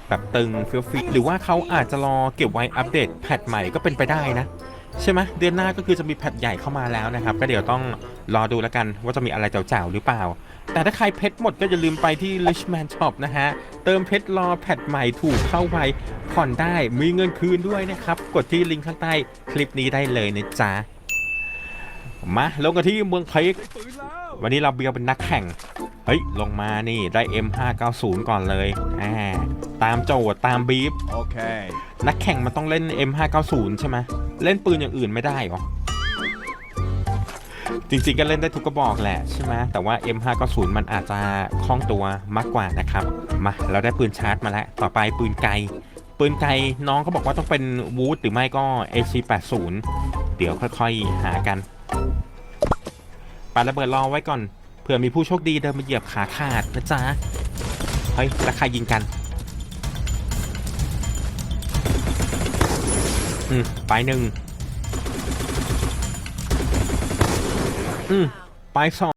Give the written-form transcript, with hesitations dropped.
แบบตึงเฟี้ยวๆหรือว่าเขาอาจจะรอเก็บไว้อัปเดตแพทใหม่ก็เป็นไปได้นะใช่ไหมเดือนหน้าก็คือจะมีแพทใหญ่เข้ามาแล้วนะครับก็เดี๋ยวต้องรอดูแล้วกันว่าจะมีอะไรเจ๋วๆหรือเปล่าแต่ถ้าใครเพชรหมดก็อย่าลืมไปที่ Richman Shop นะฮะเติมเพชรรอแพทใหม่ถูกเข้าไวผ่อนได้มีเงินคืนด้วยนะครับกดที่ลิงก์ข้างใต้คลิปนี้ได้เลยนะจ๊ะมาลงกันที่เมืองเพชรวันนี้เราเบียวเป็นนักแข่งเฮ้ยลงมานี่ได้ M590 ก่อนเลยตามโจทย์ตามบีฟโอเคนักแข่งมันต้องเล่น M590 ใช่ไหมเล่นปืนอย่างอื่นไม่ได้หรอจริงๆก็เล่นได้ทุกกระบอกแหละใช่ไหมแต่ว่า M590 มันอาจจะคล่องตัวมากกว่านะครับมาเราได้ปืนชาร์จมาแล้วต่อไปปืนไกน้องเขาบอกว่าต้องเป็นวูดหรือไม่ก็ AC80 เดี๋ยวค่อยๆหากันปาระเบิดรอไว้ก่อนเผื่อมีผู้โชคดีเดินมาเหยียบขาขาดนะจ๊ะเฮ้ยแล้วใครยิงกันไปหนึ่งไปสอง